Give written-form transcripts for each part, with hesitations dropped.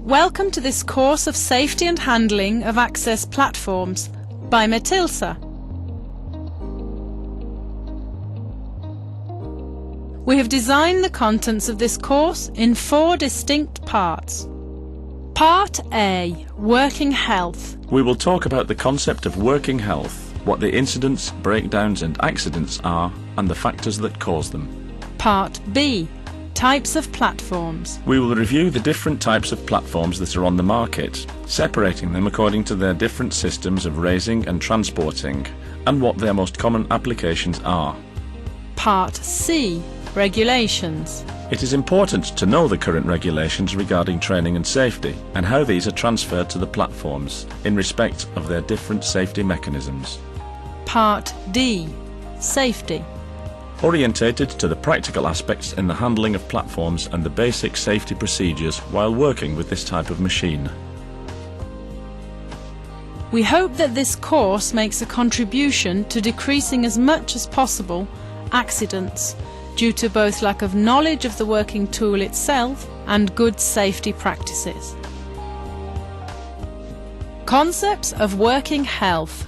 Welcome to this course of Safety and Handling of Access Platforms by Matilsa. We have designed the contents of this course in 4 distinct parts. Part A, Working Health. We will talk about the concept of working health, what the incidents, breakdowns and accidents are, and the factors that cause them. Part B, Types of Platforms. We will review the different types of platforms that are on the market, separating them according to their different systems of raising and transporting, and what their most common applications are. Part C, Regulations. It is important to know the current regulations regarding training and safety, and how these are transferred to the platforms in respect of their different safety mechanisms. Part D, Safety. Orientated to the practical aspects in the handling of platforms and the basic safety procedures while working with this type of machine. We hope that this course makes a contribution to decreasing as much as possible accidents due to both lack of knowledge of the working tool itself and good safety practices. Concepts of working health.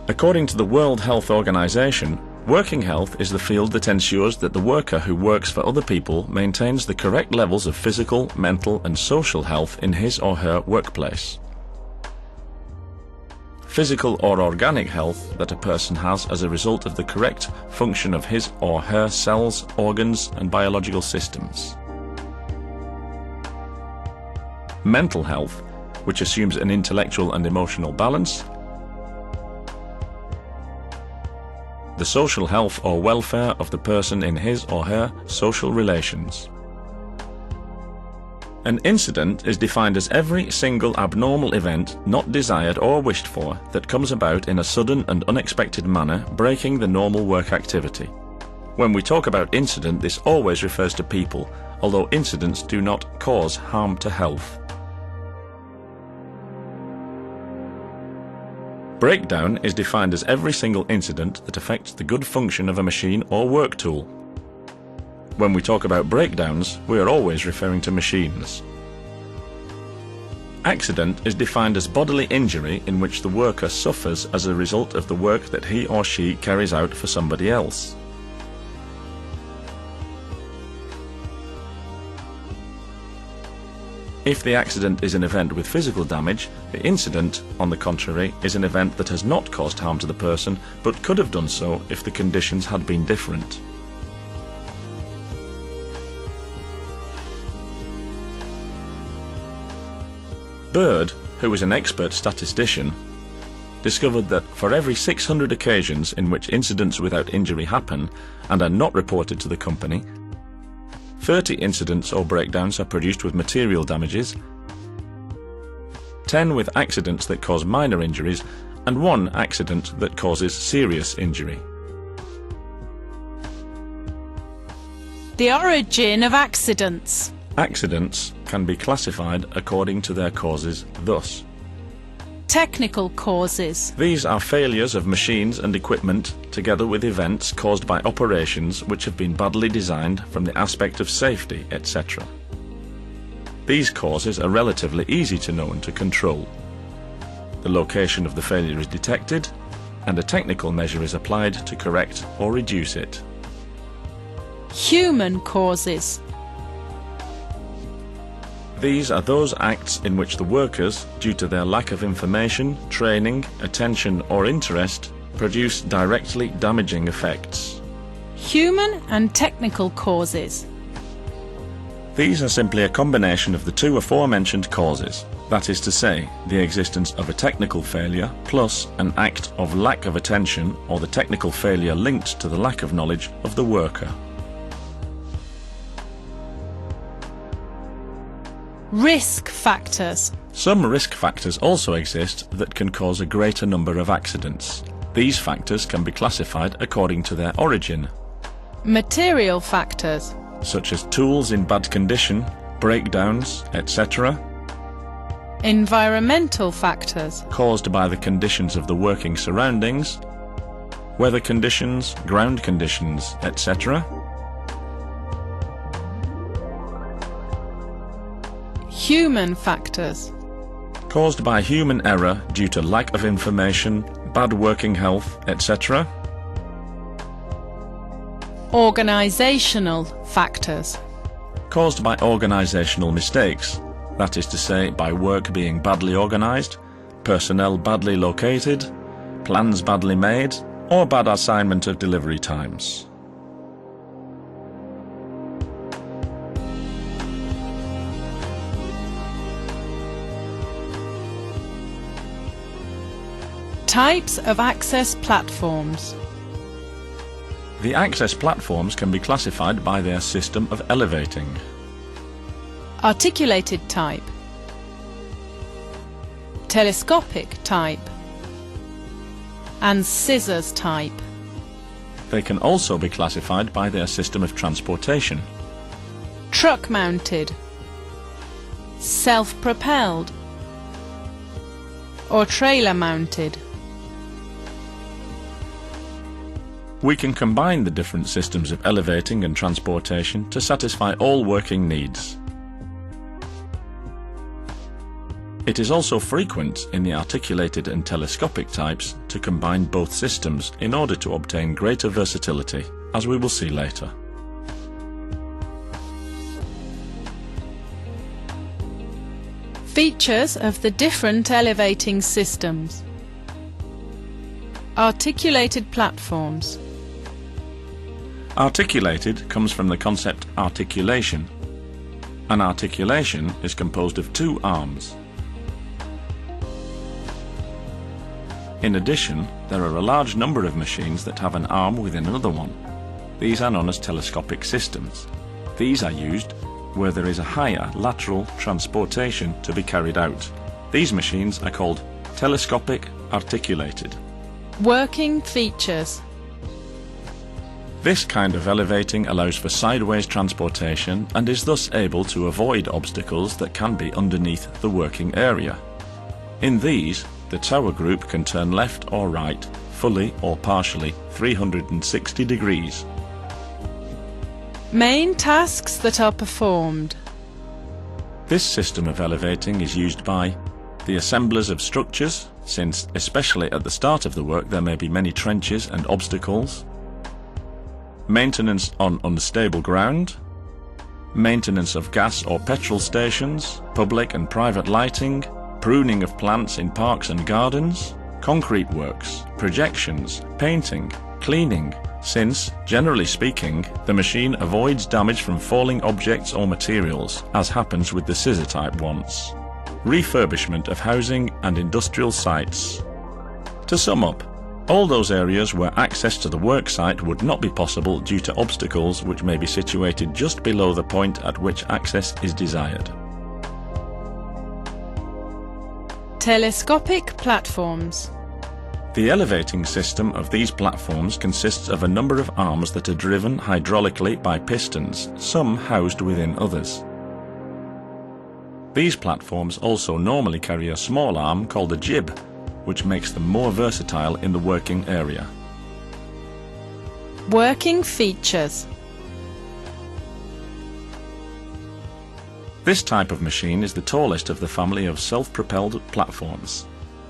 According to the World Health Organization, working health is the field that ensures that the worker who works for other people maintains the correct levels of physical, mental and social health in his or her workplace. Physical or organic health that a person has as a result of the correct function of his or her cells, organs and biological systems. Mental health, which assumes an intellectual and emotional balance. The social health or welfare of the person in his or her social relations. An incident is defined as every single abnormal event not desired or wished for that comes about in a sudden and unexpected manner, breaking the normal work activity. When we talk about incident, this always refers to people, although incidents do not cause harm to health. Breakdown is defined as every single incident that affects the good function of a machine or work tool. When we talk about breakdowns, we are always referring to machines. Accident is defined as bodily injury in which the worker suffers as a result of the work that he or she carries out for somebody else. If the accident is an event with physical damage, the incident, on the contrary, is an event that has not caused harm to the person, but could have done so if the conditions had been different. Bird, who was an expert statistician, discovered that for every 600 occasions in which incidents without injury happen and are not reported to the company, 30 incidents or breakdowns are produced with material damages, 10 with accidents that cause minor injuries, and 1 accident that causes serious injury. The origin of accidents. Accidents can be classified according to their causes thus. Technical causes. These are failures of machines and equipment together with events caused by operations which have been badly designed from the aspect of safety, etc. These causes are relatively easy to know and to control. The location of the failure is detected and a technical measure is applied to correct or reduce it. Human causes. These are those acts in which the workers, due to their lack of information, training, attention or interest, produce directly damaging effects. Human and technical causes. These are simply a combination of the 2 aforementioned causes, that is to say, the existence of a technical failure plus an act of lack of attention or the technical failure linked to the lack of knowledge of the worker. Risk factors. Some risk factors also exist that can cause a greater number of accidents. These factors can be classified according to their origin. Material factors. Such as tools in bad condition, breakdowns, etc. Environmental factors. Caused by the conditions of the working surroundings, weather conditions, ground conditions, etc. Human factors. Caused by human error due to lack of information, bad working health, etc. Organisational factors. Caused by organisational mistakes, that is to say, by work being badly organised, personnel badly located, plans badly made, or bad assignment of delivery times. Types of access platforms. The access platforms can be classified by their system of elevating. Articulated type, telescopic type, and scissors type. They can also be classified by their system of transportation. Truck-mounted, self-propelled, or trailer-mounted. We can combine the different systems of elevating and transportation to satisfy all working needs. It is also frequent in the articulated and telescopic types to combine both systems in order to obtain greater versatility, as we will see later. Features of the different elevating systems. Articulated platforms. Articulated comes from the concept articulation. An articulation is composed of two arms. In addition, there are a large number of machines that have an arm within another one. These are known as telescopic systems. These are used where there is a higher lateral transportation to be carried out. These machines are called telescopic articulated. Working features. This kind of elevating allows for sideways transportation and is thus able to avoid obstacles that can be underneath the working area. In these, the tower group can turn left or right, fully or partially, 360 degrees. Main tasks that are performed. This system of elevating is used by the assemblers of structures, since especially at the start of the work there may be many trenches and obstacles, maintenance on unstable ground, maintenance of gas or petrol stations, public and private lighting, pruning of plants in parks and gardens, concrete works, projections, painting, cleaning, since, generally speaking, the machine avoids damage from falling objects or materials, as happens with the scissor type ones. Refurbishment of housing and industrial sites. To sum up, all those areas where access to the work site would not be possible due to obstacles which may be situated just below the point at which access is desired. Telescopic platforms. The elevating system of these platforms consists of a number of arms that are driven hydraulically by pistons, some housed within others. These platforms also normally carry a small arm called a jib, which makes them more versatile in the working area. Working features. This type of machine is the tallest of the family of self-propelled platforms.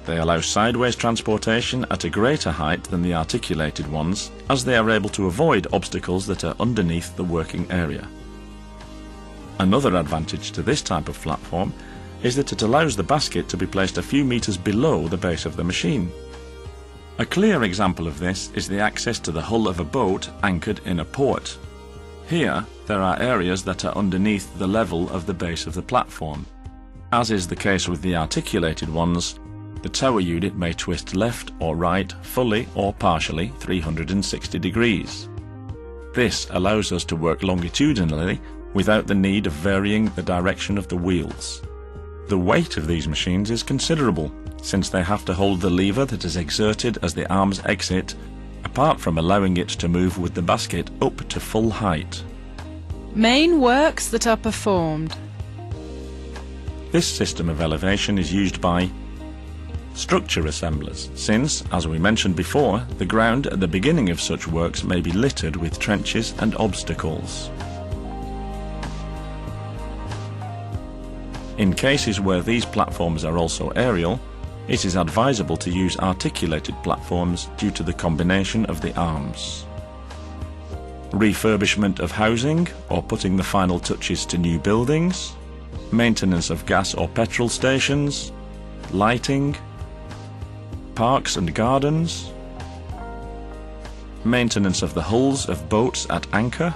They allow sideways transportation at a greater height than the articulated ones, as they are able to avoid obstacles that are underneath the working area. Another advantage to this type of platform is that it allows the basket to be placed a few meters below the base of the machine. A clear example of this is the access to the hull of a boat anchored in a port. Here, there are areas that are underneath the level of the base of the platform. As is the case with the articulated ones, the tower unit may twist left or right, fully or partially, 360 degrees. This allows us to work longitudinally without the need of varying the direction of the wheels. The weight of these machines is considerable, since they have to hold the lever that is exerted as the arms exit, apart from allowing it to move with the basket up to full height. Main works that are performed. This system of elevation is used by structure assemblers, since, as we mentioned before, the ground at the beginning of such works may be littered with trenches and obstacles. In cases where these platforms are also aerial, it is advisable to use articulated platforms due to the combination of the arms. Refurbishment of housing or putting the final touches to new buildings, maintenance of gas or petrol stations, lighting, parks and gardens, maintenance of the hulls of boats at anchor.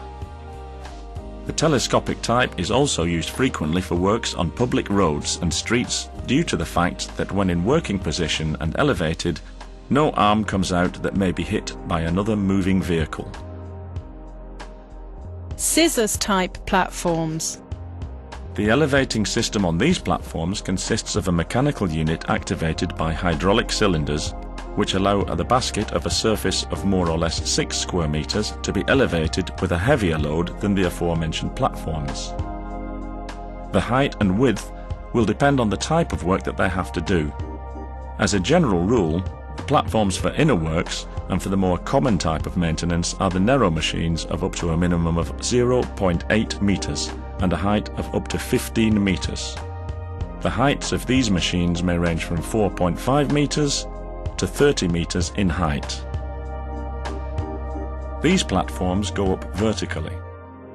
The telescopic type is also used frequently for works on public roads and streets due to the fact that when in working position and elevated, no arm comes out that may be hit by another moving vehicle. Scissors type platforms. The elevating system on these platforms consists of a mechanical unit activated by hydraulic cylinders, which allow the basket of a surface of more or less 6 square meters to be elevated with a heavier load than the aforementioned platforms. The height and width will depend on the type of work that they have to do. As a general rule, the platforms for inner works and for the more common type of maintenance are the narrow machines of up to a minimum of 0.8 meters and a height of up to 15 meters. The heights of these machines may range from 4.5 meters to 30 meters in height. These platforms go up vertically.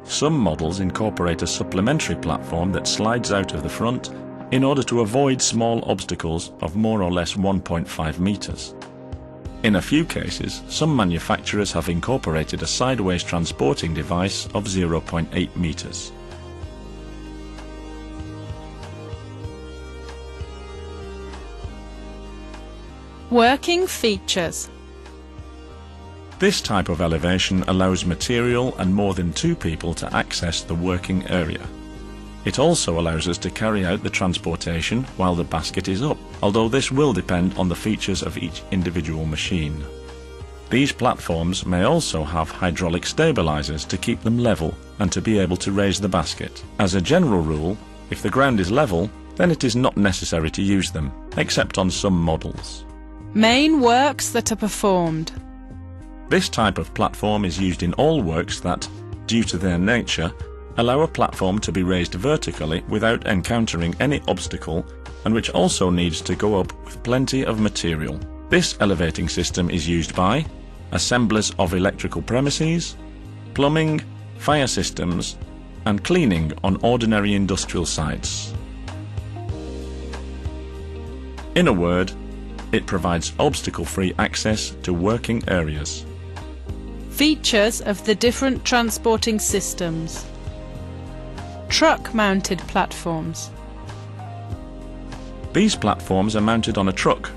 Some models incorporate a supplementary platform that slides out of the front in order to avoid small obstacles of more or less 1.5 meters. In a few cases, some manufacturers have incorporated a sideways transporting device of 0.8 meters. Working features. This type of elevation allows material and more than 2 people to access the working area. It also allows us to carry out the transportation while the basket is up, although this will depend on the features of each individual machine. These platforms may also have hydraulic stabilizers to keep them level and to be able to raise the basket. As a general rule, if the ground is level, then it is not necessary to use them, except on some models. Main works that are performed. This type of platform is used in all works that, due to their nature, allow a platform to be raised vertically without encountering any obstacle, and which also needs to go up with plenty of material. This elevating system is used by assemblers of electrical premises, plumbing, fire systems, and cleaning on ordinary industrial sites. In a word, it provides obstacle-free access to working areas. Features of the different transporting systems. Truck-mounted platforms. These platforms are mounted on a truck.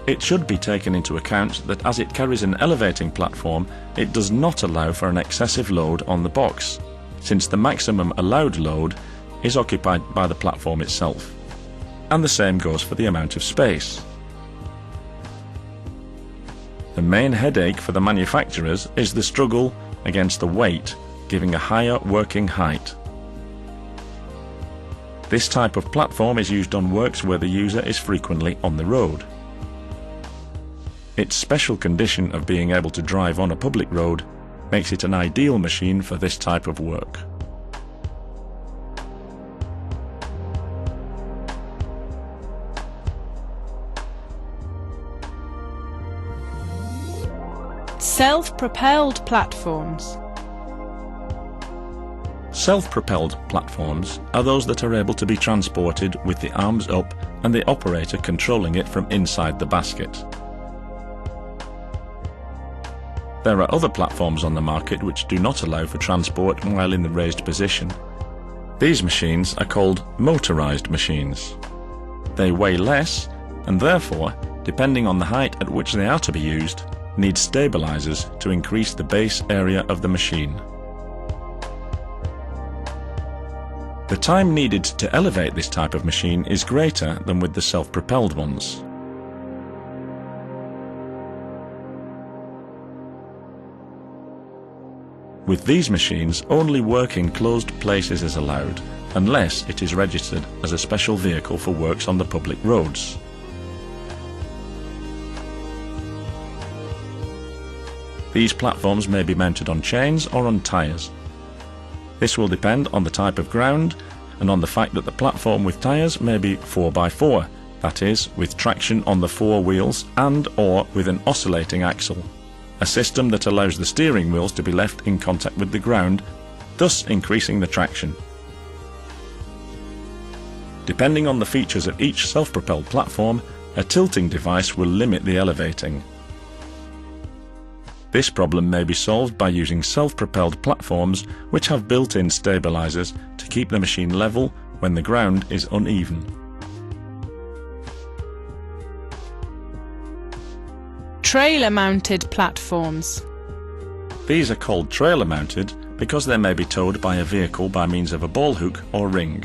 It should be taken into account that as it carries an elevating platform, it does not allow for an excessive load on the box, since the maximum allowed load is occupied by the platform itself. And the same goes for the amount of space. The main headache for the manufacturers is the struggle against the weight, giving a higher working height. This type of platform is used on works where the user is frequently on the road. Its special condition of being able to drive on a public road makes it an ideal machine for this type of work. Self-propelled platforms. Self-propelled platforms are those that are able to be transported with the arms up and the operator controlling it from inside the basket. There are other platforms on the market which do not allow for transport while in the raised position. These machines are called motorized machines. They weigh less and therefore, depending on the height at which they are to be used, need stabilizers to increase the base area of the machine. The time needed to elevate this type of machine is greater than with the self-propelled ones. With these machines, only work in closed places is allowed, unless it is registered as a special vehicle for works on the public roads. These platforms may be mounted on chains or on tyres. This will depend on the type of ground and on the fact that the platform with tyres may be 4x4, that is, with traction on the four wheels and or with an oscillating axle, a system that allows the steering wheels to be left in contact with the ground, thus increasing the traction. Depending on the features of each self-propelled platform, a tilting device will limit the elevating. This problem may be solved by using self-propelled platforms which have built-in stabilizers to keep the machine level when the ground is uneven. Trailer-mounted platforms. These are called trailer-mounted because they may be towed by a vehicle by means of a ball hook or ring.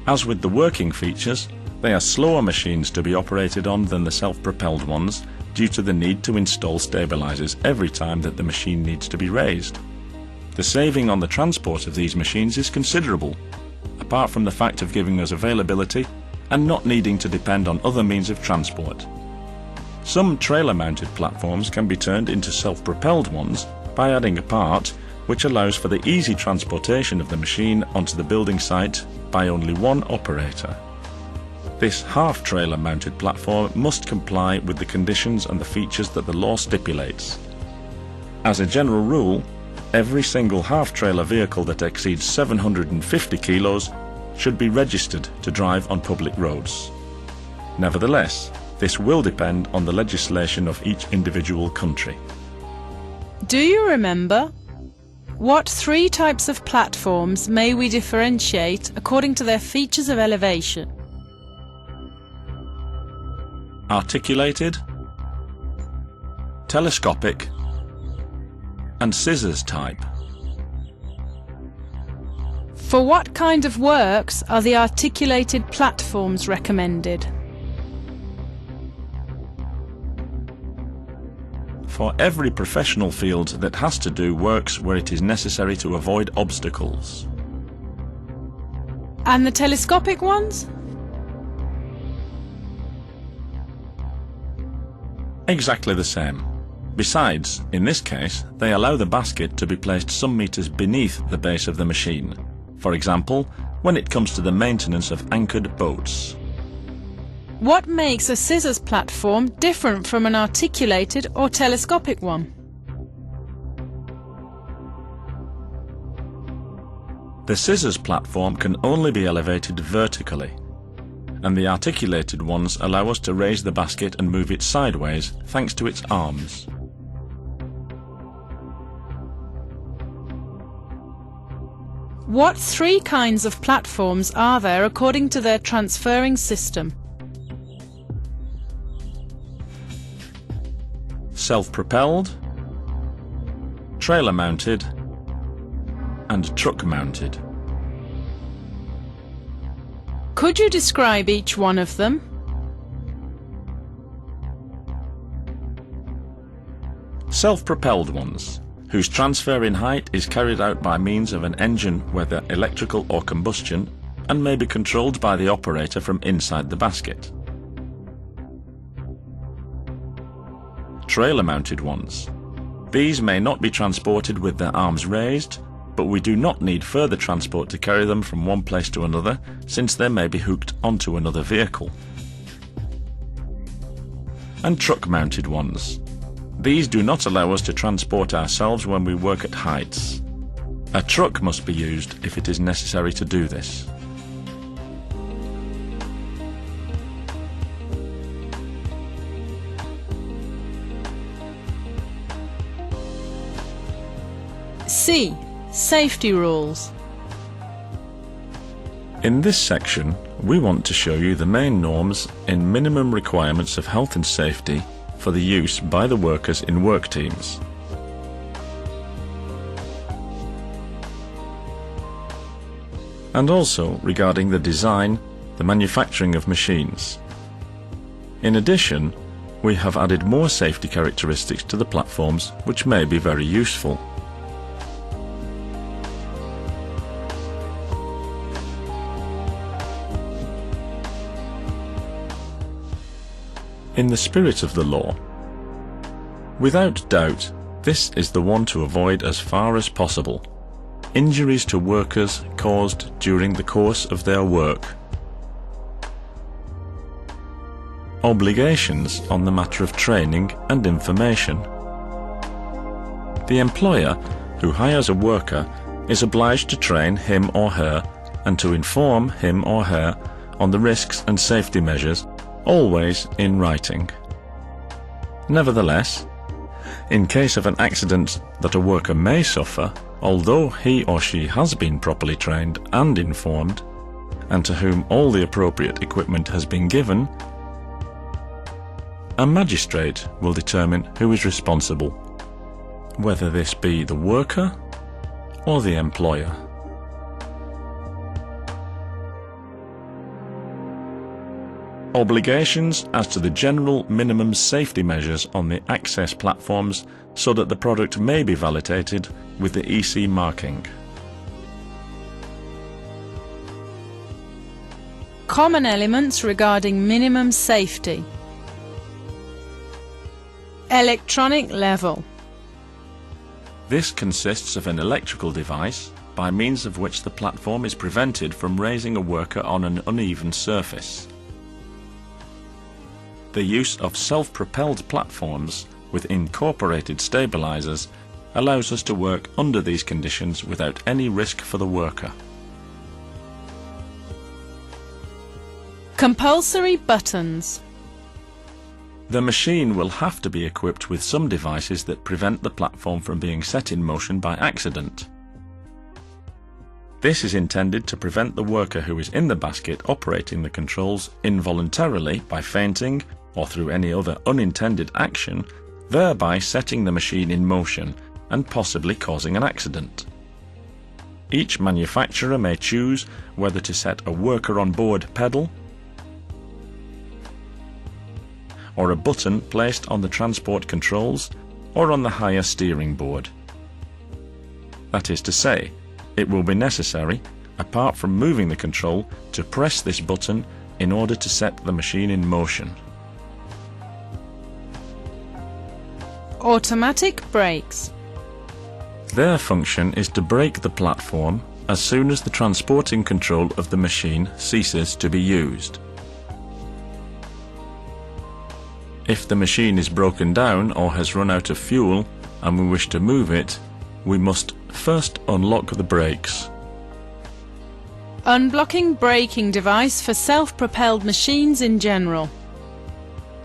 As with the working features, they are slower machines to be operated on than the self-propelled ones due to the need to install stabilizers every time that the machine needs to be raised. The saving on the transport of these machines is considerable, apart from the fact of giving us availability and not needing to depend on other means of transport. Some trailer-mounted platforms can be turned into self-propelled ones by adding a part which allows for the easy transportation of the machine onto the building site by only one operator. This half-trailer mounted platform must comply with the conditions and the features that the law stipulates. As a general rule, every single half-trailer vehicle that exceeds 750 kilos should be registered to drive on public roads. Nevertheless, this will depend on the legislation of each individual country. Do you remember? What three types of platforms may we differentiate according to their features of elevation? Articulated, telescopic, and scissors type. For what kind of works are the articulated platforms recommended? For every professional field that has to do works where it is necessary to avoid obstacles. And the telescopic ones? Exactly the same. Besides, in this case, they allow the basket to be placed some meters beneath the base of the machine. For example, when it comes to the maintenance of anchored boats. What makes a scissors platform different from an articulated or telescopic one? The scissors platform can only be elevated vertically, and the articulated ones allow us to raise the basket and move it sideways thanks to its arms. What three kinds of platforms are there according to their transferring system? Self-propelled, trailer-mounted, and truck-mounted. Could you describe each one of them? Self-propelled ones, whose transfer in height is carried out by means of an engine, whether electrical or combustion, and may be controlled by the operator from inside the basket. Trailer-mounted ones. These may not be transported with their arms raised, but we do not need further transport to carry them from one place to another, since they may be hooked onto another vehicle. And truck-mounted ones. These do not allow us to transport ourselves when we work at heights. A truck must be used if it is necessary to do this. C. Safety rules. In this section, we want to show you the main norms and minimum requirements of health and safety for the use by the workers in work teams. And also regarding the design, the manufacturing of machines. In addition, we have added more safety characteristics to the platforms which may be very useful. In the spirit of the law. Without doubt, this is the one to avoid as far as possible. injuries to workers caused during the course of their work. Obligations on the matter of training and information. The employer who hires a worker is obliged to train him or her and to inform him or her on the risks and safety measures, always in writing. Nevertheless, in case of an accident that a worker may suffer, although he or she has been properly trained and informed, and to whom all the appropriate equipment has been given, a magistrate will determine who is responsible, whether this be the worker or the employer. Obligations as to the general minimum safety measures on the access platforms so that the product may be validated with the EC marking. Common elements regarding minimum safety. Electronic level. This consists of an electrical device by means of which the platform is prevented from raising a worker on an uneven surface. The use of self-propelled platforms with incorporated stabilizers allows us to work under these conditions without any risk for the worker. Compulsory buttons. The machine will have to be equipped with some devices that prevent the platform from being set in motion by accident. This is intended to prevent the worker who is in the basket operating the controls involuntarily by fainting or through any other unintended action, thereby setting the machine in motion and possibly causing an accident. Each manufacturer may choose whether to set a worker on board pedal or a button placed on the transport controls or on the higher steering board. That is to say, it will be necessary, apart from moving the control, to press this button in order to set the machine in motion. Automatic brakes. Their function is to brake the platform as soon as the transporting control of the machine ceases to be used. If the machine is broken down or has run out of fuel and we wish to move it, we must first unlock the brakes. Unblocking braking device for self-propelled machines in general.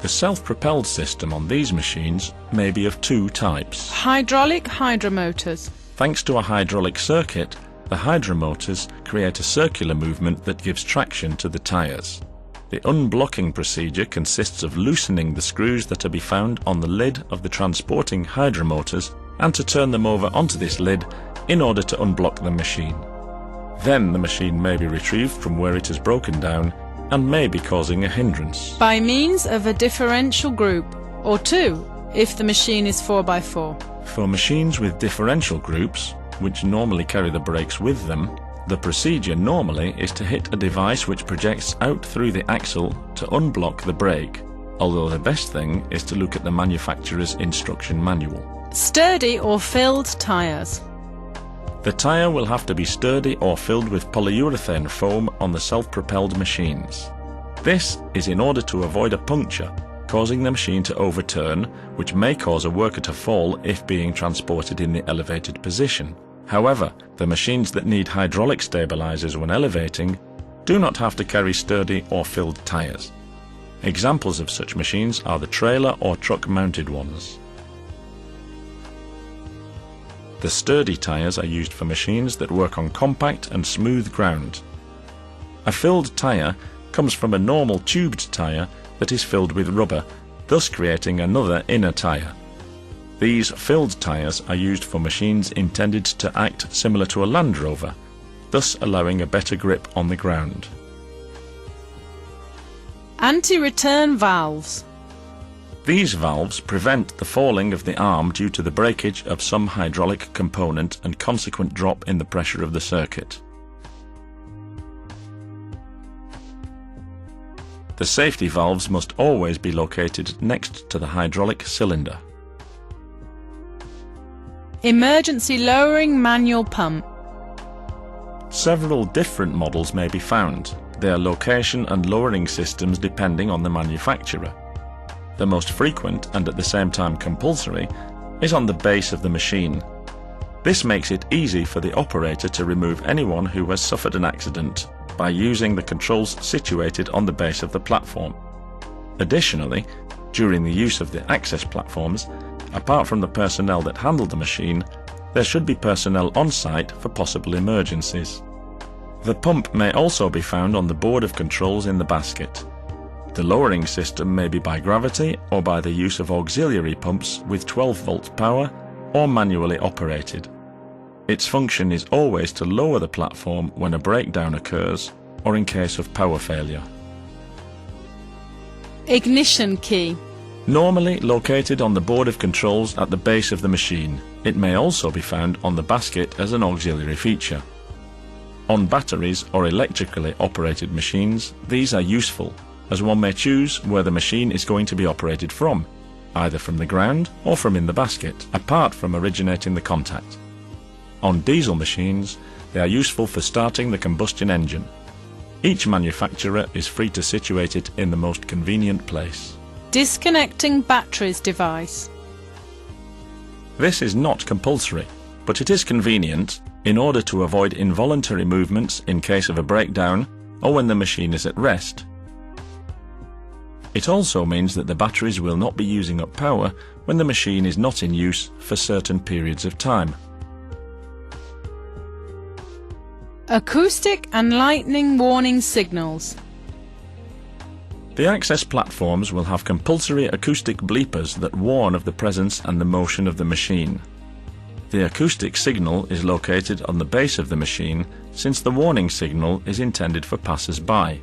The self-propelled system on these machines may be of two types. Hydraulic hydromotors. Thanks to a hydraulic circuit, the hydromotors create a circular movement that gives traction to the tyres. The unblocking procedure consists of loosening the screws that are to be found on the lid of the transporting hydromotors and to turn them over onto this lid in order to unblock the machine. Then the machine may be retrieved from where it has broken down and may be causing a hindrance. By means of a differential group, or two, if the machine is 4x4. For machines with differential groups, which normally carry the brakes with them, the procedure normally is to hit a device which projects out through the axle to unblock the brake, although the best thing is to look at the manufacturer's instruction manual. Sturdy or filled tyres. The tyre will have to be sturdy or filled with polyurethane foam on the self-propelled machines. This is in order to avoid a puncture, causing the machine to overturn, which may cause a worker to fall if being transported in the elevated position. However, the machines that need hydraulic stabilizers when elevating do not have to carry sturdy or filled tyres. Examples of such machines are the trailer or truck mounted ones. The sturdy tyres are used for machines that work on compact and smooth ground. A filled tyre comes from a normal tubed tyre that is filled with rubber, thus creating another inner tyre. These filled tyres are used for machines intended to act similar to a Land Rover, thus allowing a better grip on the ground. Anti-return valves. These valves prevent the falling of the arm due to the breakage of some hydraulic component and consequent drop in the pressure of the circuit. The safety valves must always be located next to the hydraulic cylinder. Emergency lowering manual pump. Several different models may be found, their location and lowering systems depending on the manufacturer. The most frequent, and at the same time compulsory, is on the base of the machine. This makes it easy for the operator to remove anyone who has suffered an accident by using the controls situated on the base of the platform. Additionally, during the use of the access platforms, apart from the personnel that handle the machine, there should be personnel on site for possible emergencies. The pump may also be found on the board of controls in the basket. The lowering system may be by gravity or by the use of auxiliary pumps with 12-volt power or manually operated. Its function is always to lower the platform when a breakdown occurs or in case of power failure. Ignition key. Normally located on the board of controls at the base of the machine, it may also be found on the basket as an auxiliary feature. On batteries or electrically operated machines, these are useful, as one may choose where the machine is going to be operated from, either from the ground or from in the basket, apart from originating the contact. On diesel machines, they are useful for starting the combustion engine. Each manufacturer is free to situate it in the most convenient place. Disconnecting batteries device. This is not compulsory, but it is convenient in order to avoid involuntary movements in case of a breakdown or when the machine is at rest. It also means that the batteries will not be using up power when the machine is not in use for certain periods of time. Acoustic and lightning warning signals. The access platforms will have compulsory acoustic bleepers that warn of the presence and the motion of the machine. The acoustic signal is located on the base of the machine, since the warning signal is intended for passers-by.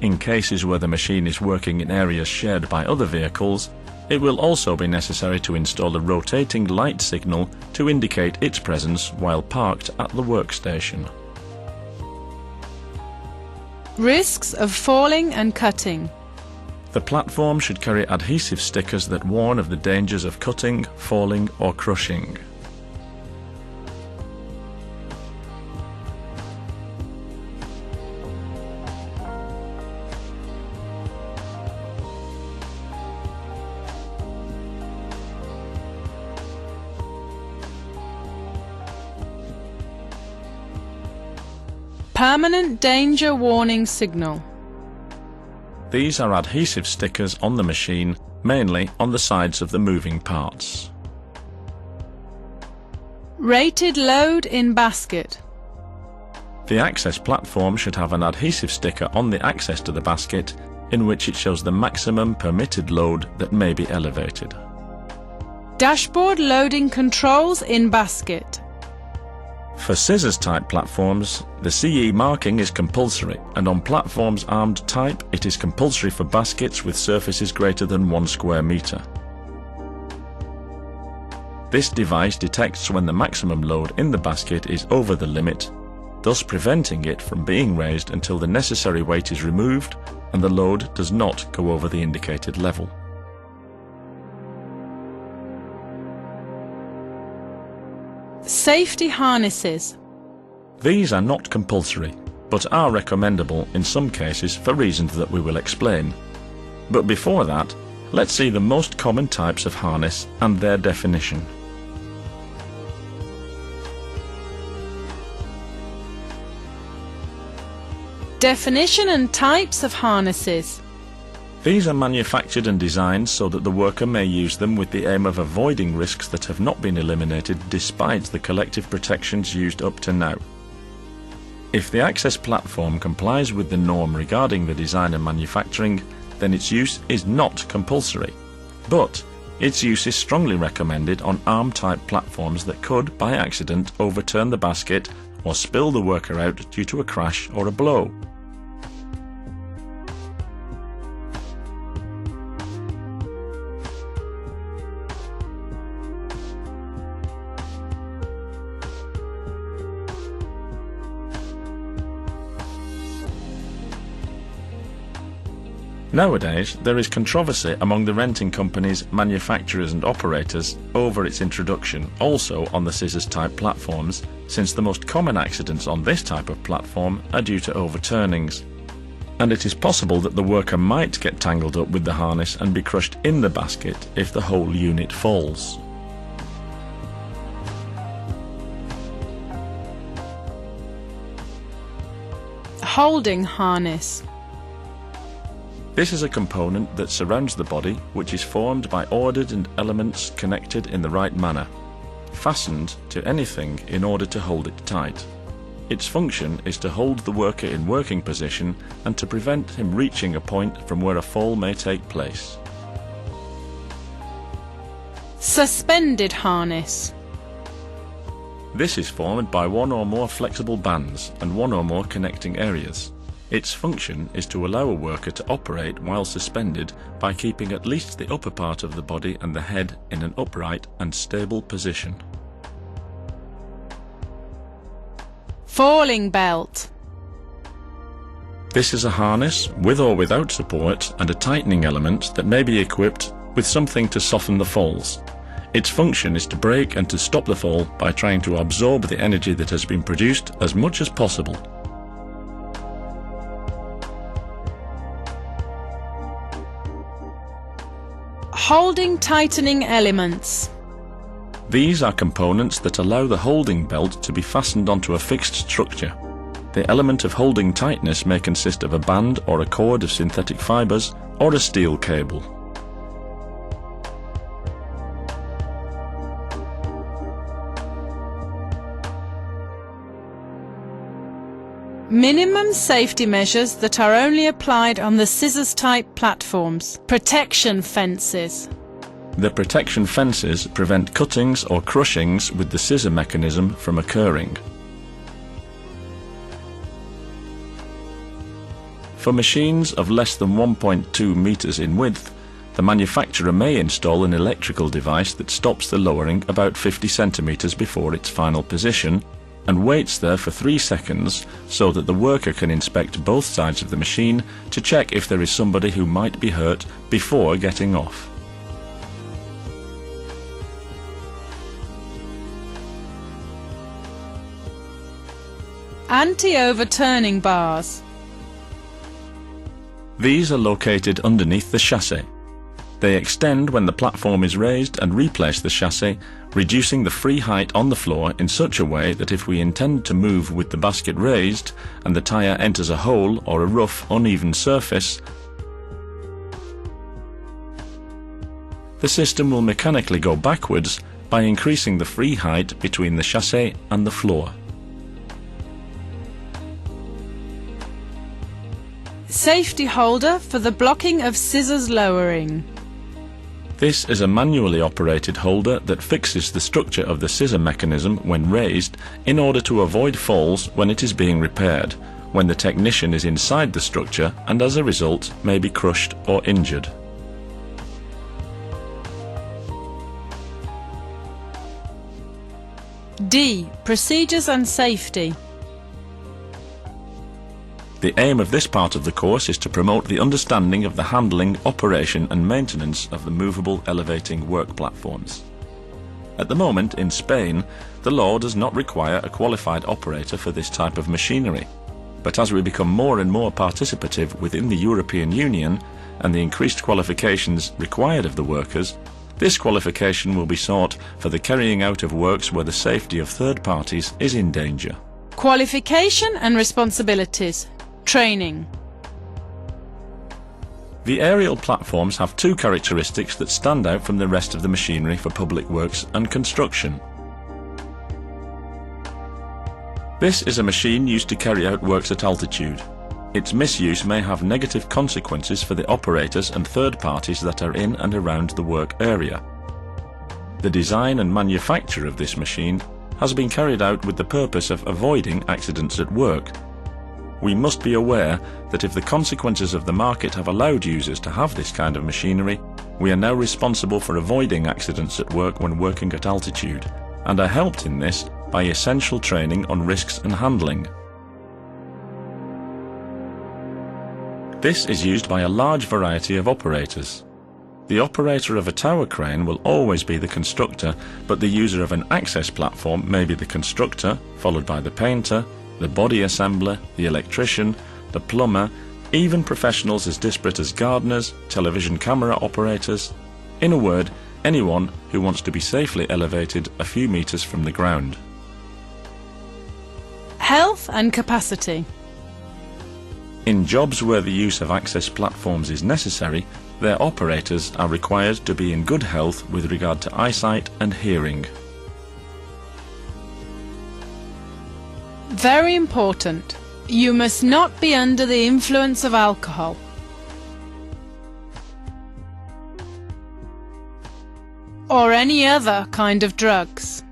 In cases where the machine is working in areas shared by other vehicles, it will also be necessary to install a rotating light signal to indicate its presence while parked at the workstation. Risks of falling and cutting. The platform should carry adhesive stickers that warn of the dangers of cutting, falling or crushing. Permanent danger warning signal. These are adhesive stickers on the machine, mainly on the sides of the moving parts. Rated load in basket. The access platform should have an adhesive sticker on the access to the basket in which it shows the maximum permitted load that may be elevated. Dashboard loading controls in basket. For scissors-type platforms, the CE marking is compulsory, and on platforms armed type, it is compulsory for baskets with surfaces greater than 1 square meter. This device detects when the maximum load in the basket is over the limit, thus preventing it from being raised until the necessary weight is removed and the load does not go over the indicated level. Safety harnesses. These are not compulsory, but are recommendable in some cases for reasons that we will explain. But before that, let's see the most common types of harness and their definition. Definition and types of harnesses. These are manufactured and designed so that the worker may use them with the aim of avoiding risks that have not been eliminated despite the collective protections used up to now. If the access platform complies with the norm regarding the design and manufacturing, then its use is not compulsory. But its use is strongly recommended on arm-type platforms that could, by accident, overturn the basket or spill the worker out due to a crash or a blow. Nowadays, there is controversy among the renting companies, manufacturers and operators over its introduction also on the scissors type platforms, since the most common accidents on this type of platform are due to overturnings. And it is possible that the worker might get tangled up with the harness and be crushed in the basket if the whole unit falls. Holding harness. This is a component that surrounds the body, which is formed by ordered and elements connected in the right manner, fastened to anything in order to hold it tight. Its function is to hold the worker in working position and to prevent him reaching a point from where a fall may take place. Suspended harness. This is formed by one or more flexible bands and one or more connecting areas. Its function is to allow a worker to operate while suspended by keeping at least the upper part of the body and the head in an upright and stable position. Falling belt. This is a harness with or without support and a tightening element that may be equipped with something to soften the falls. Its function is to break and to stop the fall by trying to absorb the energy that has been produced as much as possible. Holding tightening elements. These are components that allow the holding belt to be fastened onto a fixed structure. The element of holding tightness may consist of a band or a cord of synthetic fibers or a steel cable. Minimum safety measures that are only applied on the scissors type platforms. Protection fences. The protection fences prevent cuttings or crushings with the scissor mechanism from occurring. For machines of less than 1.2 meters in width, the manufacturer may install an electrical device that stops the lowering about 50 centimeters before its final position and waits there for 3 seconds so that the worker can inspect both sides of the machine to check if there is somebody who might be hurt before getting off. Anti-overturning bars. These are located underneath the chassis. They extend when the platform is raised and replace the chassis, reducing the free height on the floor in such a way that if we intend to move with the basket raised and the tyre enters a hole or a rough, uneven surface, the system will mechanically go backwards by increasing the free height between the chassis and the floor. Safety holder for the blocking of scissors lowering. This is a manually operated holder that fixes the structure of the scissor mechanism when raised in order to avoid falls when it is being repaired, when the technician is inside the structure and as a result may be crushed or injured. D. Procedures and safety. The aim of this part of the course is to promote the understanding of the handling, operation and maintenance of the movable elevating work platforms. At the moment, in Spain, the law does not require a qualified operator for this type of machinery. But as we become more and more participative within the European Union and the increased qualifications required of the workers, this qualification will be sought for the carrying out of works where the safety of third parties is in danger. Qualification and responsibilities. Training. The aerial platforms have two characteristics that stand out from the rest of the machinery for public works and construction. This is a machine used to carry out works at altitude. Its misuse may have negative consequences for the operators and third parties that are in and around the work area. The design and manufacture of this machine has been carried out with the purpose of avoiding accidents at work. We must be aware that if the consequences of the market have allowed users to have this kind of machinery, we are now responsible for avoiding accidents at work when working at altitude, and are helped in this by essential training on risks and handling. This is used by a large variety of operators. The operator of a tower crane will always be the constructor, but the user of an access platform may be the constructor, followed by the painter, the body assembler, the electrician, the plumber, even professionals as disparate as gardeners, television camera operators. In a word, anyone who wants to be safely elevated a few meters from the ground. Health and capacity. In jobs where the use of access platforms is necessary, their operators are required to be in good health with regard to eyesight and hearing. Very important. You must not be under the influence of alcohol. Or any other kind of drugs.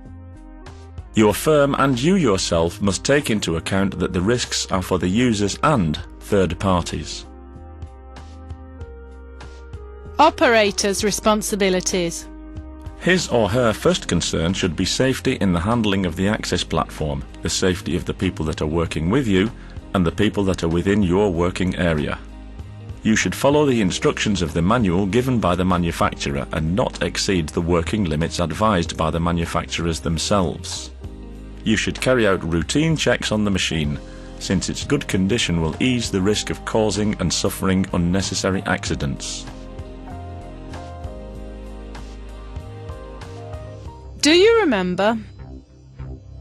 Your firm and you yourself must take into account that the risks are for the users and third parties. Operator's responsibilities. His or her first concern should be safety in the handling of the access platform, the safety of the people that are working with you, and the people that are within your working area. You should follow the instructions of the manual given by the manufacturer and not exceed the working limits advised by the manufacturers themselves. You should carry out routine checks on the machine, since its good condition will ease the risk of causing and suffering unnecessary accidents. Do you remember?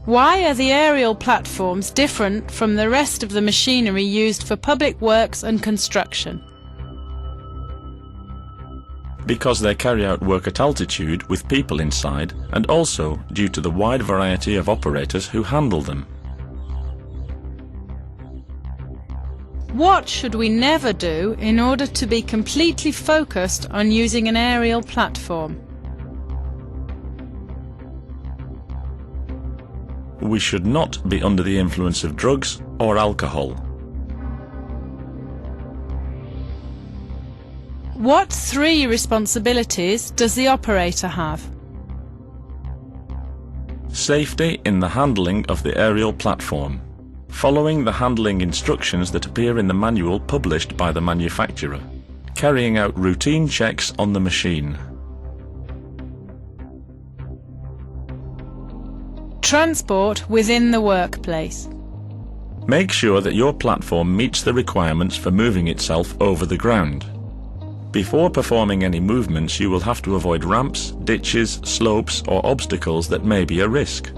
Why are the aerial platforms different from the rest of the machinery used for public works and construction? Because they carry out work at altitude with people inside, and also due to the wide variety of operators who handle them. What should we never do in order to be completely focused on using an aerial platform? We should not be under the influence of drugs or alcohol. What 3 responsibilities does the operator have? Safety in the handling of the aerial platform, following the handling instructions that appear in the manual published by the manufacturer, carrying out routine checks on the machine. Transport within the workplace. Make sure that your platform meets the requirements for moving itself over the ground. Before performing any movements, you will have to avoid ramps, ditches, slopes, or obstacles that may be a risk.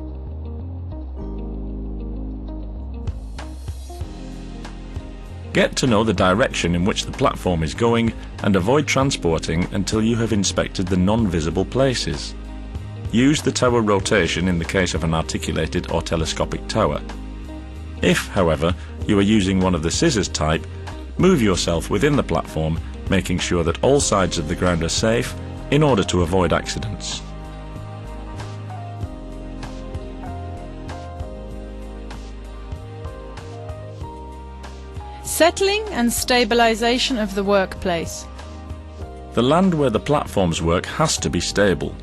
Get to know the direction in which the platform is going and avoid transporting until you have inspected the non-visible places. Use the tower rotation in the case of an articulated or telescopic tower. If, however, you are using one of the scissors type, move yourself within the platform, making sure that all sides of the ground are safe in order to avoid accidents. Settling and stabilization of the workplace. The land where the platforms work has to be stable.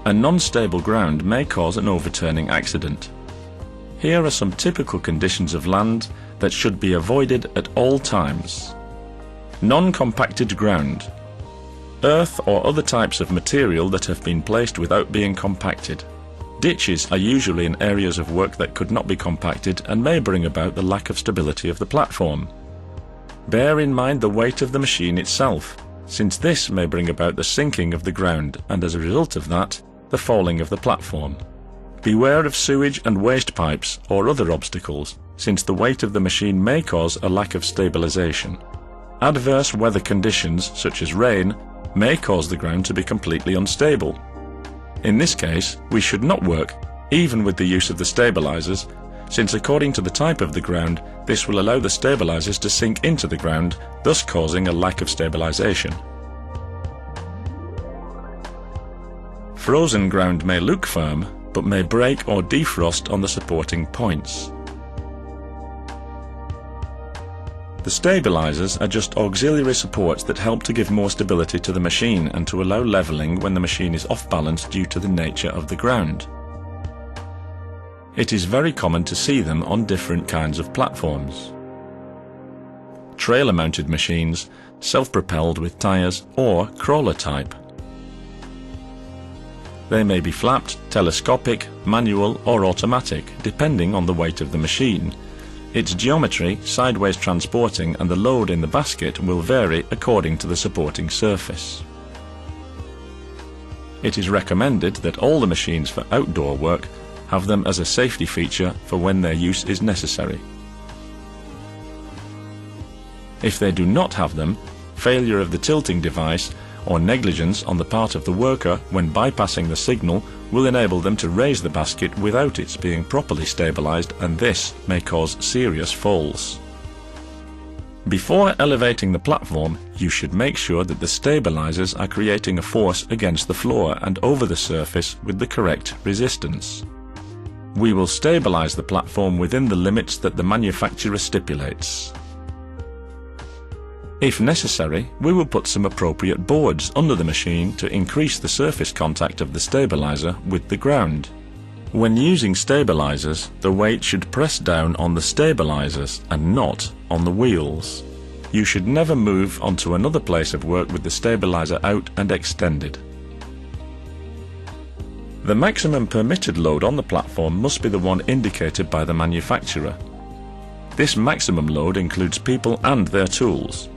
A non-stable ground may cause an overturning accident. Here are some typical conditions of land that should be avoided at all times. Non-compacted ground. Earth or other types of material that have been placed without being compacted. Ditches are usually in areas of work that could not be compacted and may bring about the lack of stability of the platform. Bear in mind the weight of the machine itself, since this may bring about the sinking of the ground and as a result of that, the falling of the platform. Beware of sewage and waste pipes or other obstacles, since the weight of the machine may cause a lack of stabilization. Adverse weather conditions, such as rain, may cause the ground to be completely unstable. In this case, we should not work, even with the use of the stabilizers, since according to the type of the ground, this will allow the stabilizers to sink into the ground, thus causing a lack of stabilization. Frozen ground may look firm, but may break or defrost on the supporting points. The stabilizers are just auxiliary supports that help to give more stability to the machine and to allow leveling when the machine is off balance due to the nature of the ground. It is very common to see them on different kinds of platforms. trailer-mounted machines, self-propelled with tyres, or crawler type. They may be flapped, telescopic, manual or automatic, depending on the weight of the machine. Its geometry, sideways transporting and the load in the basket will vary according to the supporting surface. It is recommended that all the machines for outdoor work have them as a safety feature for when their use is necessary. If they do not have them, failure of the tilting device or negligence on the part of the worker when bypassing the signal will enable them to raise the basket without its being properly stabilized, and this may cause serious falls. Before elevating the platform, you should make sure that the stabilizers are creating a force against the floor and over the surface with the correct resistance. We will stabilize the platform within the limits that the manufacturer stipulates. If necessary, we will put some appropriate boards under the machine to increase the surface contact of the stabilizer with the ground. When using stabilizers, the weight should press down on the stabilizers and not on the wheels. You should never move onto another place of work with the stabilizer out and extended. The maximum permitted load on the platform must be the one indicated by the manufacturer. This maximum load includes people and their tools.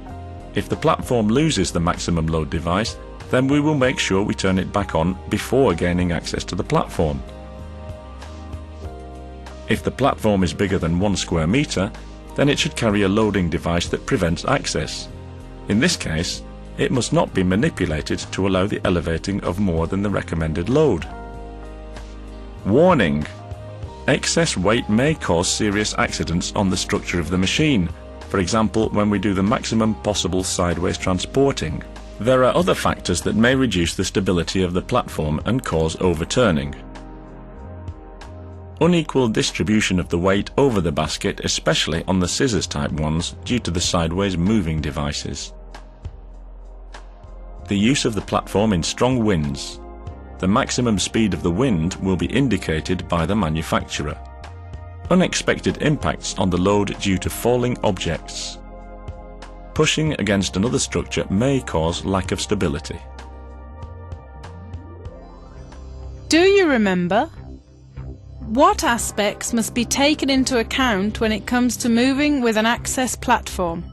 If the platform loses the maximum load device, then we will make sure we turn it back on before gaining access to the platform. If the platform is bigger than 1 square meter, then it should carry a loading device that prevents access. In this case, it must not be manipulated to allow the elevating of more than the recommended load. Warning! Excess weight may cause serious accidents on the structure of the machine. For example, when we do the maximum possible sideways transporting. There are other factors that may reduce the stability of the platform and cause overturning. Unequal distribution of the weight over the basket, especially on the scissors type ones, due to the sideways moving devices. The use of the platform in strong winds. The maximum speed of the wind will be indicated by the manufacturer. Unexpected impacts on the load due to falling objects. Pushing against another structure may cause lack of stability. Do you remember? What aspects must be taken into account when it comes to moving with an access platform?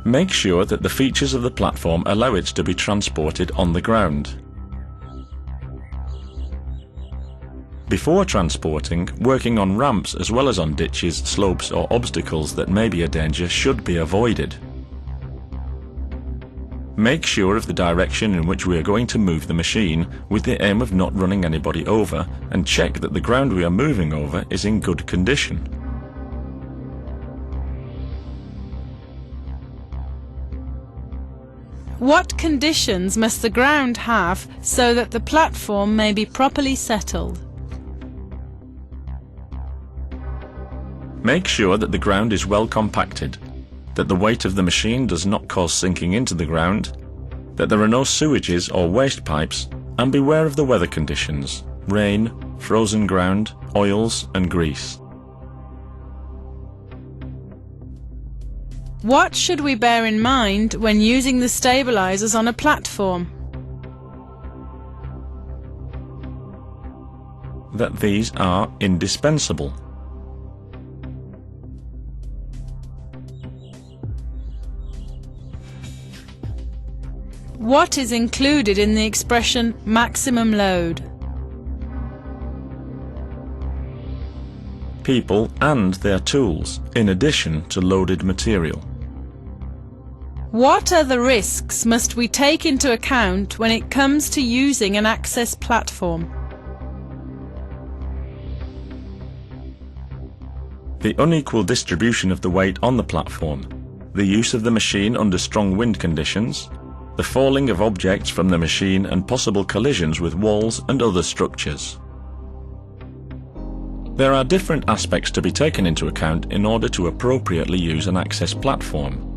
Make sure that the features of the platform allow it to be transported on the ground. Before transporting, working on ramps as well as on ditches, slopes or obstacles that may be a danger should be avoided. Make sure of the direction in which we are going to move the machine with the aim of not running anybody over, and check that the ground we are moving over is in good condition. What conditions must the ground have so that the platform may be properly settled? Make sure that the ground is well compacted, that the weight of the machine does not cause sinking into the ground, that there are no sewages or waste pipes, and beware of the weather conditions, rain, frozen ground, oils and grease. What should we bear in mind when using the stabilizers on a platform? That these are indispensable. What is included in the expression maximum load? People and their tools, in addition to loaded material. What other risks must we take into account when it comes to using an access platform? The unequal distribution of the weight on the platform, the use of the machine under strong wind conditions, the falling of objects from the machine and possible collisions with walls and other structures. There are different aspects to be taken into account in order to appropriately use an access platform.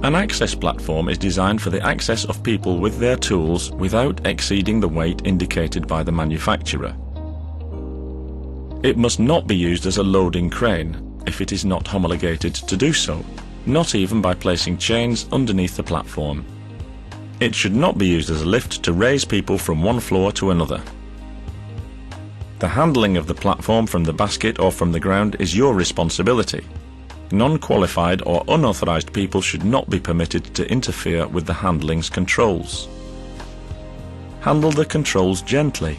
An access platform is designed for the access of people with their tools without exceeding the weight indicated by the manufacturer. It must not be used as a loading crane, if it is not homologated to do so, not even by placing chains underneath the platform. It should not be used as a lift to raise people from one floor to another. The handling of the platform from the basket or from the ground is your responsibility. Non-qualified or unauthorized people should not be permitted to interfere with the handling's controls. Handle the controls gently.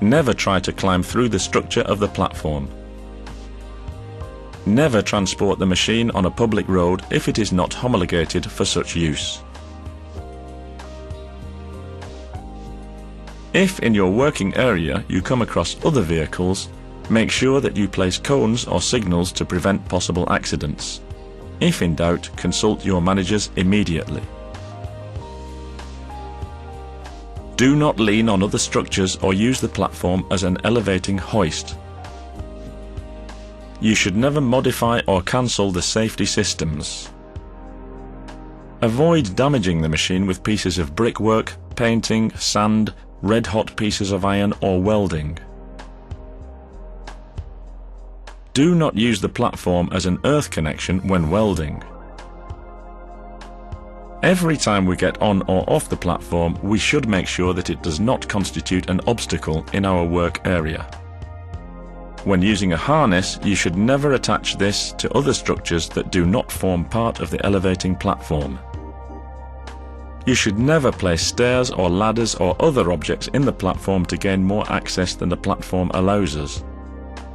Never try to climb through the structure of the platform. Never transport the machine on a public road if it is not homologated for such use. If in your working area you come across other vehicles, make sure that you place cones or signals to prevent possible accidents. If in doubt, consult your managers immediately. Do not lean on other structures or use the platform as an elevating hoist. You should never modify or cancel the safety systems. Avoid damaging the machine with pieces of brickwork, painting, sand, red-hot pieces of iron or welding. Do not use the platform as an earth connection when welding. Every time we get on or off the platform, we should make sure that it does not constitute an obstacle in our work area. When using a harness, you should never attach this to other structures that do not form part of the elevating platform. You should never place stairs or ladders or other objects in the platform to gain more access than the platform allows us.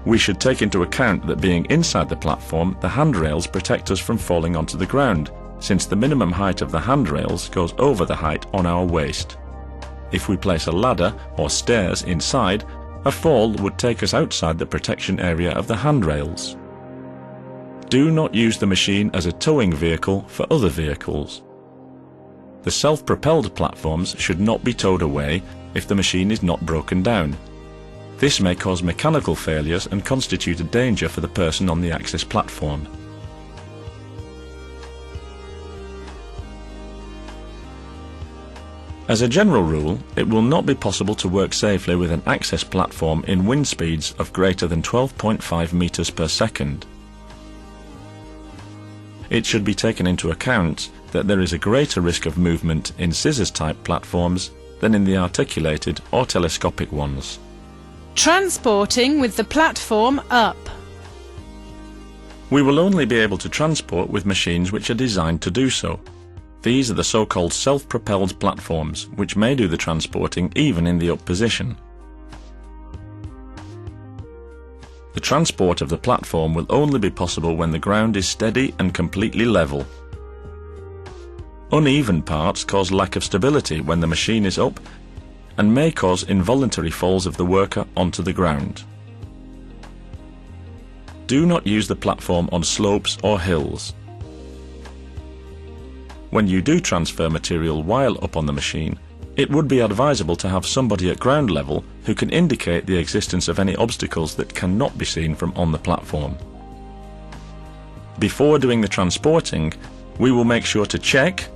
We should take into account that being inside the platform, the handrails protect us from falling onto the ground, since the minimum height of the handrails goes over the height on our waist. If we place a ladder or stairs inside, a fall would take us outside the protection area of the handrails. Do not use the machine as a towing vehicle for other vehicles. The self-propelled platforms should not be towed away if the machine is not broken down. This may cause mechanical failures and constitute a danger for the person on the access platform. As a general rule, it will not be possible to work safely with an access platform in wind speeds of greater than 12.5 meters per second. It should be taken into account that there is a greater risk of movement in scissors-type platforms than in the articulated or telescopic ones. Transporting with the platform up. We will only be able to transport with machines which are designed to do so. These are the so-called self-propelled platforms, which may do the transporting even in the up position. The transport of the platform will only be possible when the ground is steady and completely level. Uneven parts cause lack of stability when the machine is up and may cause involuntary falls of the worker onto the ground. Do not use the platform on slopes or hills. When you do transfer material while up on the machine, it would be advisable to have somebody at ground level who can indicate the existence of any obstacles that cannot be seen from on the platform. Before doing the transporting, we will make sure to check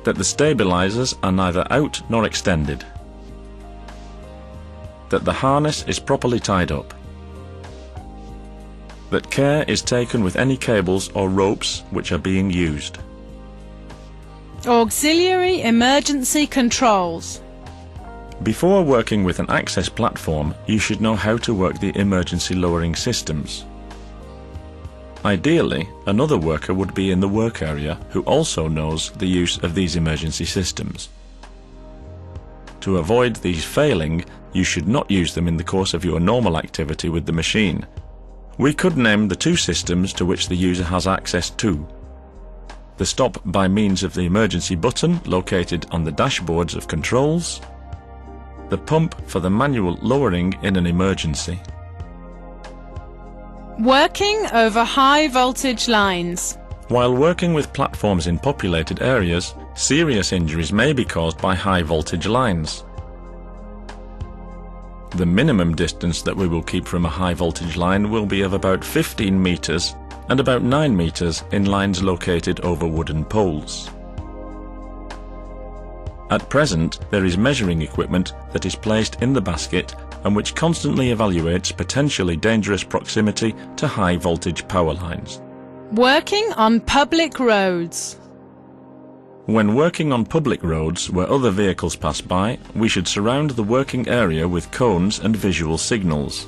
that the stabilizers are neither out nor extended, that the harness is properly tied up, that care is taken with any cables or ropes which are being used. Auxiliary emergency controls. Before working with an access platform, you should know how to work the emergency lowering systems. Ideally, another worker would be in the work area who also knows the use of these emergency systems. To avoid these failing, you should not use them in the course of your normal activity with the machine. We could name the two systems to which the user has access to. The stop by means of the emergency button located on the dashboards of controls, the pump for the manual lowering in an emergency. Working over high voltage lines. While working with platforms in populated areas, serious injuries may be caused by high voltage lines. The minimum distance that we will keep from a high voltage line will be of about 15 meters and about 9 meters in lines located over wooden poles. At present, there is measuring equipment that is placed in the basket and which constantly evaluates potentially dangerous proximity to high voltage power lines. Working on public roads. When working on public roads where other vehicles pass by, we should surround the working area with cones and visual signals.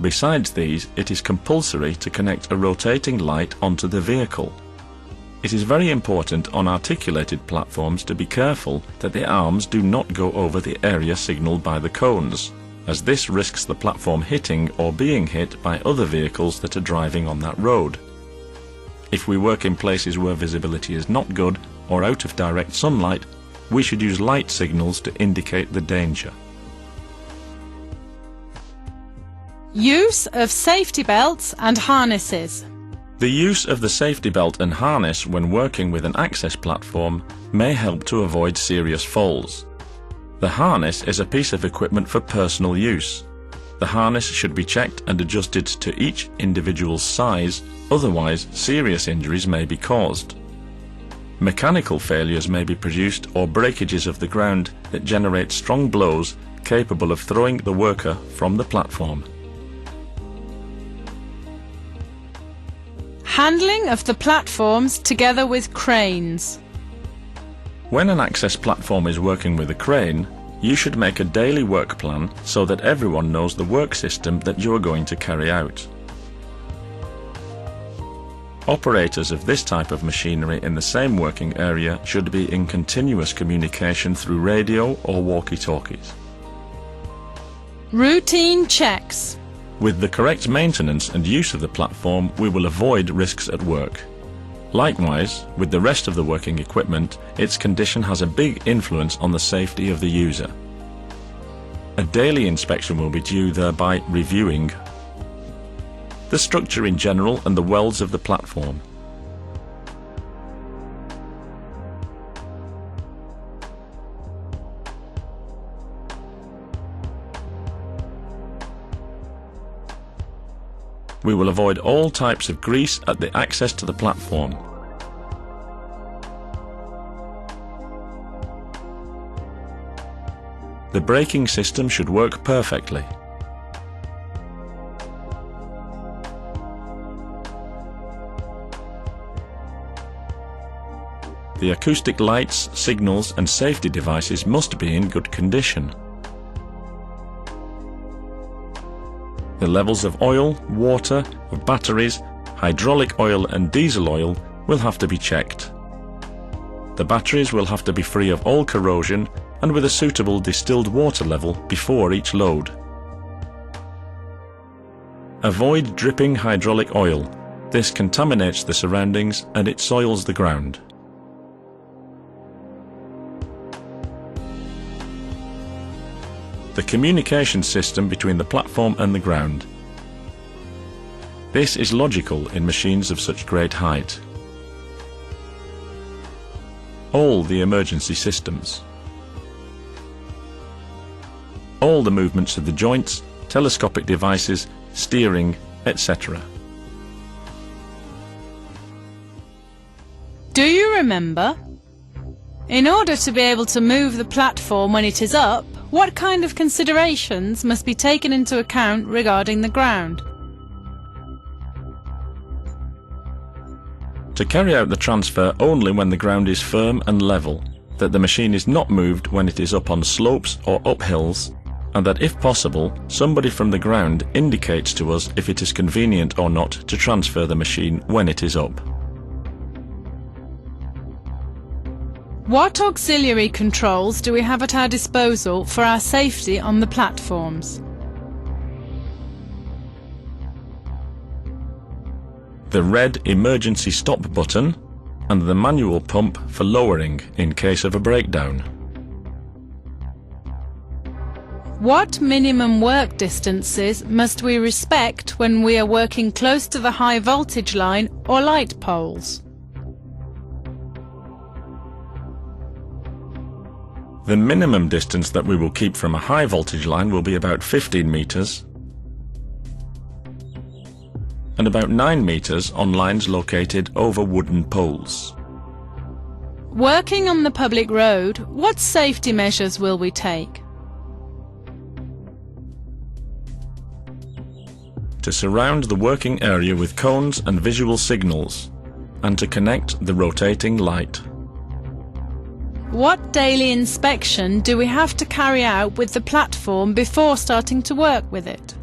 Besides these, it is compulsory to connect a rotating light onto the vehicle. It is very important on articulated platforms to be careful that the arms do not go over the area signalled by the cones, as this risks the platform hitting or being hit by other vehicles that are driving on that road. If we work in places where visibility is not good or out of direct sunlight, we should use light signals to indicate the danger. Use of safety belts and harnesses. The use of the safety belt and harness when working with an access platform may help to avoid serious falls. The harness is a piece of equipment for personal use. The harness should be checked and adjusted to each individual's size, otherwise serious injuries may be caused. Mechanical failures may be produced or breakages of the ground that generate strong blows capable of throwing the worker from the platform. Handling of the platforms together with cranes. When an access platform is working with a crane, you should make a daily work plan so that everyone knows the work system that you are going to carry out. Operators of this type of machinery in the same working area should be in continuous communication through radio or walkie-talkies. Routine checks. With the correct maintenance and use of the platform, we will avoid risks at work. Likewise, with the rest of the working equipment, its condition has a big influence on the safety of the user. A daily inspection will be due, thereby reviewing the structure in general and the welds of the platform. We will avoid all types of grease at the access to the platform. The braking system should work perfectly. The acoustic lights, signals and safety devices must be in good condition. The levels of oil, water, of batteries, hydraulic oil and diesel oil will have to be checked. The batteries will have to be free of all corrosion and with a suitable distilled water level before each load. Avoid dripping hydraulic oil. This contaminates the surroundings and it soils the ground. The communication system between the platform and the ground. This is logical in machines of such great height. All the emergency systems. All the movements of the joints, telescopic devices, steering, etc. Do you remember? In order to be able to move the platform when it is up, what kind of considerations must be taken into account regarding the ground? To carry out the transfer only when the ground is firm and level, that the machine is not moved when it is up on slopes or uphills, and that if possible, somebody from the ground indicates to us if it is convenient or not to transfer the machine when it is up. What auxiliary controls do we have at our disposal for our safety on the platforms? The red emergency stop button and the manual pump for lowering in case of a breakdown. What minimum work distances must we respect when we are working close to the high voltage line or light poles? The minimum distance that we will keep from a high voltage line will be about 15 meters and about 9 meters on lines located over wooden poles. Working on the public road, what safety measures will we take? To surround the working area with cones and visual signals, and to connect the rotating light. What daily inspection do we have to carry out with the platform before starting to work with it?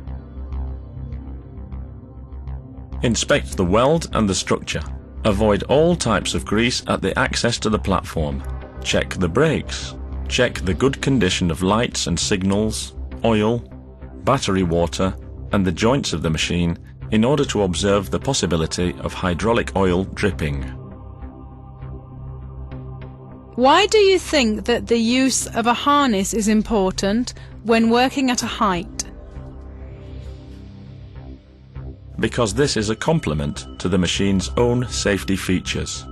Inspect the weld and the structure. Avoid all types of grease at the access to the platform. Check the brakes. Check the good condition of lights and signals, oil, battery water, and the joints of the machine in order to observe the possibility of hydraulic oil dripping. Why do you think that the use of a harness is important when working at a height? Because this is a complement to the machine's own safety features.